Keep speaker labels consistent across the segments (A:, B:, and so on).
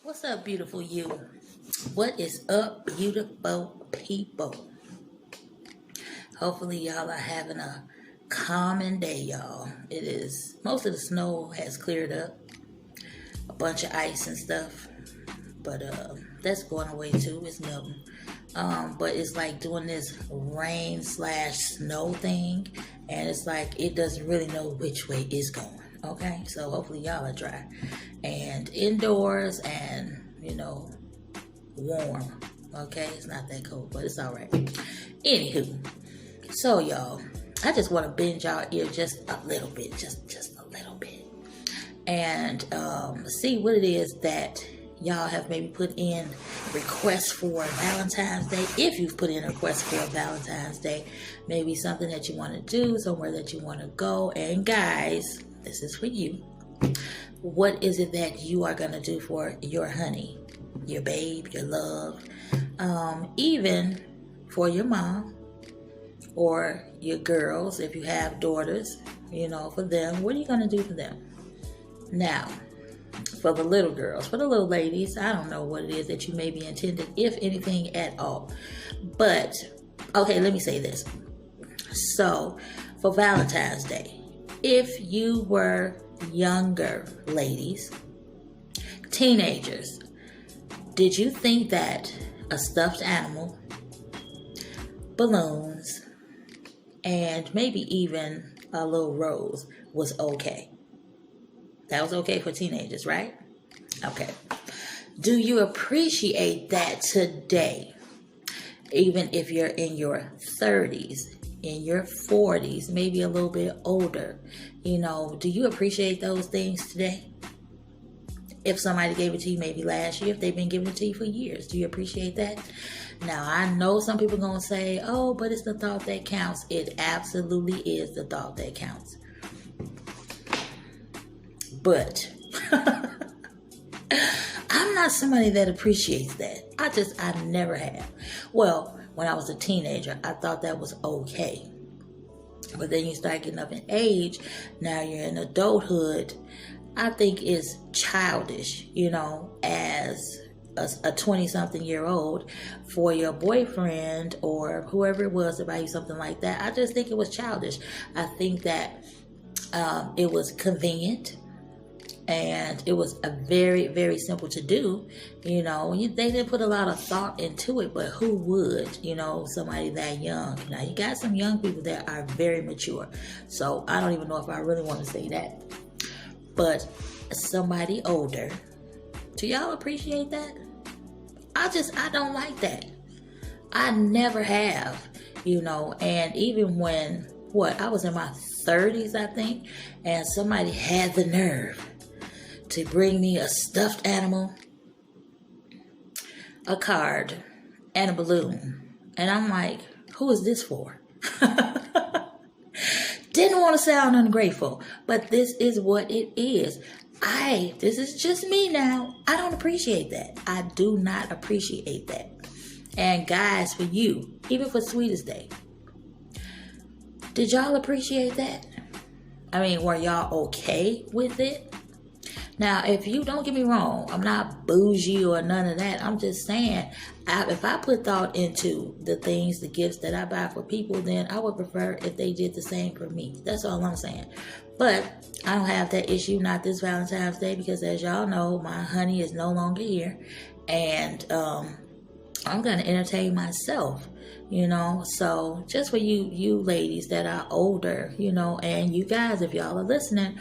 A: What's up, beautiful you? What is up, beautiful people? Hopefully, y'all are having a calming day, y'all. It is, most of the snow has cleared up, a bunch of ice and stuff, but that's going away too. It's melting. But it's like doing this rain slash snow thing, and it's like it doesn't really know which way it's going. Okay, so hopefully y'all are dry and indoors and warm. Okay, it's not that cold, but it's all right. Anywho, so y'all, I just want to bend y'all ear just a little bit, just a little bit, and see what it is that y'all have maybe put in requests for Valentine's Day. If you've put in a request for Valentine's Day, maybe something that you want to do, somewhere that you want to go. And guys, this is for you. What is it that you are going to do for your honey, your babe, your love, even for your mom or your girls, if you have daughters, for them? What are you going to do for them? Now, for the little girls, for the little ladies, I don't know what it is that you may be intended, if anything at all. But, okay, let me say this. So, for Valentine's Day, if you were younger ladies, teenagers, did you think that a stuffed animal, balloons, and maybe even a little rose was okay? That was okay for teenagers, right? Okay. Do you appreciate that today? Even if you're in your 30s, in your 40s, maybe a little bit older, do you appreciate those things today? If somebody gave it to you maybe last year, if they've been giving it to you for years, do you appreciate that? Now, I know some people are going to say, oh, but it's the thought that counts. It absolutely is the thought that counts. But I'm not somebody that appreciates that. I never have. Well, when I was a teenager, I thought that was okay. But then you start getting up in age, now you're in adulthood. I think it's childish, as a 20-something-year-old for your boyfriend or whoever it was to buy you something like that. I just think it was childish. I think that it was convenient. And it was a very, very simple to do. They didn't put a lot of thought into it, but who would, somebody that young? Now, you got some young people that are very mature. So I don't even know if I really want to say that. But somebody older, do y'all appreciate that? I don't like that. I never have, and even when, I was in my 30s, I think, and somebody had the nerve to bring me a stuffed animal, a card, and a balloon. And I'm like, who is this for? Didn't want to sound ungrateful, but this is what it is. This is just me now. I don't appreciate that. I do not appreciate that. And guys, for you, even for Sweetest Day, did y'all appreciate that? I mean, were y'all okay with it? Now, if you, don't get me wrong, I'm not bougie or none of that. I'm just saying, if I put thought into the things, the gifts that I buy for people, then I would prefer if they did the same for me. That's all I'm saying. But I don't have that issue, not this Valentine's Day, because as y'all know, my honey is no longer here. And I'm going to entertain myself, So just for you ladies that are older, and you guys, if y'all are listening,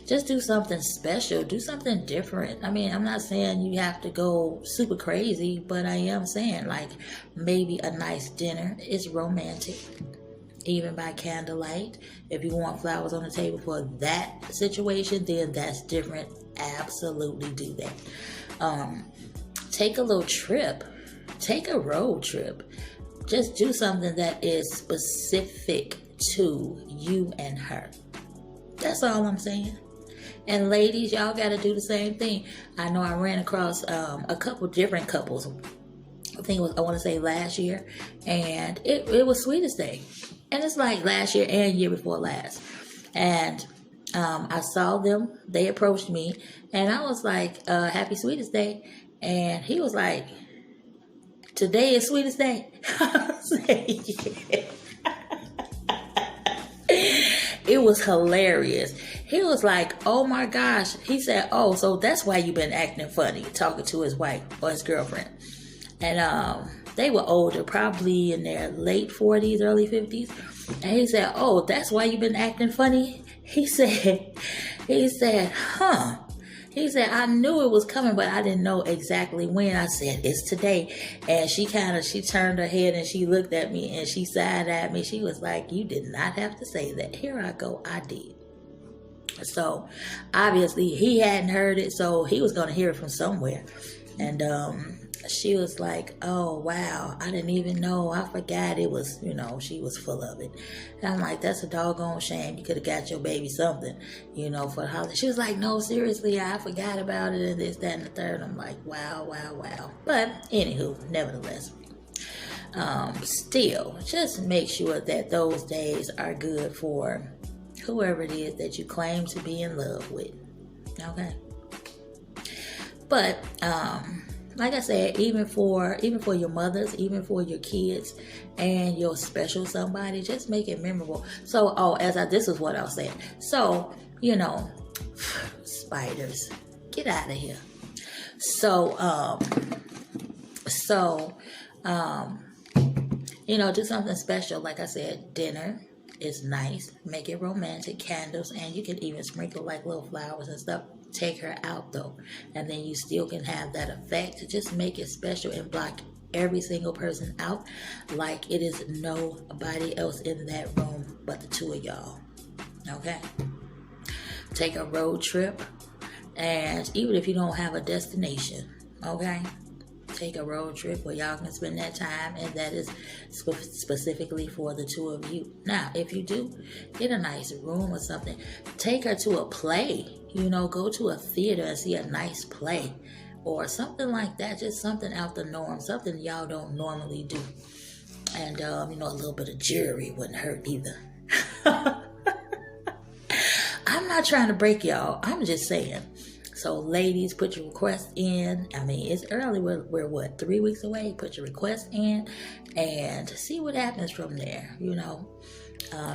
A: just do something special. Do something different. I mean, I'm not saying you have to go super crazy, but I am saying like maybe a nice dinner is romantic, even by candlelight. If you want flowers on the table for that situation, then that's different. Absolutely do that. Take a little trip. Take a road trip. Just do something that is specific to you and her. That's all I'm saying. And ladies, y'all got to do the same thing. I know I ran across a couple different couples. I think it was, I want to say last year. And it was Sweetest Day. And it's like last year and year before last. And I saw them. They approached me, and I was like, "Happy Sweetest Day," and he was like, "Today is Sweetest Day." I was like, yeah. It was hilarious. He was like, "Oh my gosh." He said, "Oh, so that's why you've been acting funny," talking to his wife or his girlfriend. And they were older, probably in their late 40s, early 50s. And he said, "Oh, that's why you've been acting funny?" He said, "Huh." He said, "I knew it was coming, but I didn't know exactly when." I said, "It's today." And she turned her head and she looked at me and she sighed at me. She was like, "You did not have to say that." Here I go, I did. So obviously he hadn't heard it, so he was going to hear it from somewhere. And she was like, "Oh wow, I didn't even know. I forgot it was, she was full of it." And I'm like, "That's a doggone shame. You could have got your baby something, for the holiday." She was like, "No, seriously, I forgot about it and this, that, and the third." I'm like, wow, wow, wow. But anywho, nevertheless, still, just make sure that those days are good for whoever it is that you claim to be in love with. Okay. But like I said, even for your mothers, even for your kids and your special somebody, just make it memorable. So, this is what I was saying. So, spiders, get out of here. So, do something special. Like I said, dinner is nice. Make it romantic, candles, and you can even sprinkle like little flowers and stuff. Take her out though, and then you still can have that effect. Just make it special and block every single person out like it is nobody else in that room but the two of y'all. Okay? Take a road trip, and even if you don't have a destination, okay? Take a road trip where y'all can spend that time, and that is specifically for the two of you. Now, if you do, get a nice room or something. Take her to a play. Go to a theater and see a nice play or something like that. Just something out the norm, something y'all don't normally do. And, a little bit of jewelry wouldn't hurt either. I'm not trying to break y'all. I'm just saying. So, ladies, put your request in. I mean, it's early. We're what, 3 weeks away? Put your request in and see what happens from there.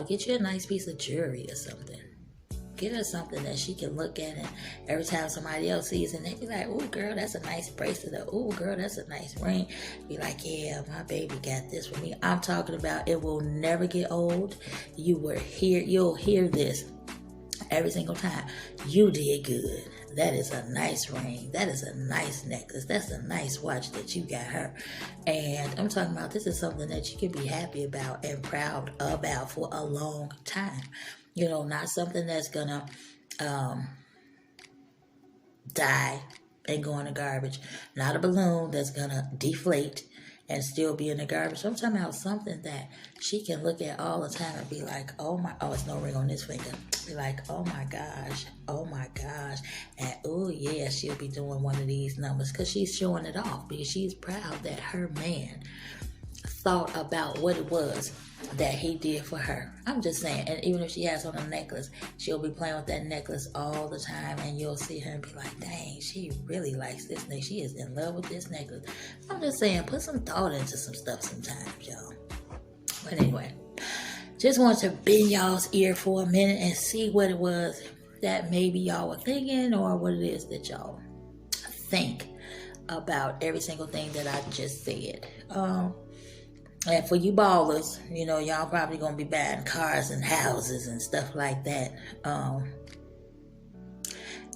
A: Get you a nice piece of jewelry or something. Get her something that she can look at, and every time somebody else sees it, they be like, "Ooh, girl, that's a nice bracelet," or "Ooh, girl, that's a nice ring." Be like, "Yeah, my baby got this for me." I'm talking about it will never get old. You'll hear this every single time. You did good. That is a nice ring. That is a nice necklace. That's a nice watch that you got her. And I'm talking about this is something that you can be happy about and proud about for a long time. Not something that's gonna die and go in the garbage. Not a balloon that's gonna deflate and still be in the garbage. I'm talking about something that she can look at all the time and be like, "Oh it's no ring on this finger." Be like, "Oh my gosh, and oh yeah, she'll be doing one of these numbers," because she's showing it off, because she's proud that her man thought about what it was that he did for her. I'm just saying. And even if she has on a necklace, she'll be playing with that necklace all the time, and you'll see her and be like, "Dang, she really likes this necklace. She is in love with this necklace." I'm just saying, put some thought into some stuff sometimes, y'all. But anyway, just want to bend y'all's ear for a minute and see what it was that maybe y'all were thinking, or what it is that y'all think about every single thing that I just said. And for you ballers, y'all probably going to be buying cars and houses and stuff like that.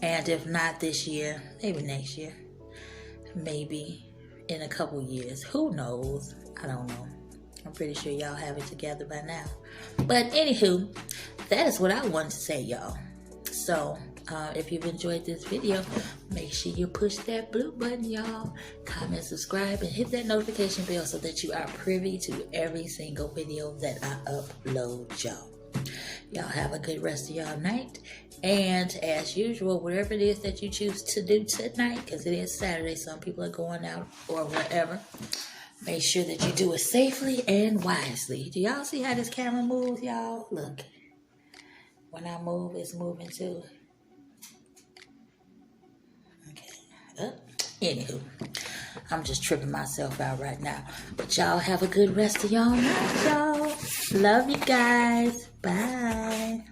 A: And if not this year, maybe next year. Maybe in a couple years. Who knows? I don't know. I'm pretty sure y'all have it together by now. But anywho, that is what I wanted to say, y'all. So, if you've enjoyed this video, make sure you push that blue button, y'all. Comment, subscribe, and hit that notification bell so that you are privy to every single video that I upload, y'all. Y'all have a good rest of y'all night. And as usual, whatever it is that you choose to do tonight, because it is Saturday, some people are going out or whatever, make sure that you do it safely and wisely. Do y'all see how this camera moves, y'all? Look. When I move, it's moving too. Okay. Anywho, I'm just tripping myself out right now. But y'all have a good rest of y'all night, y'all. Love you guys. Bye.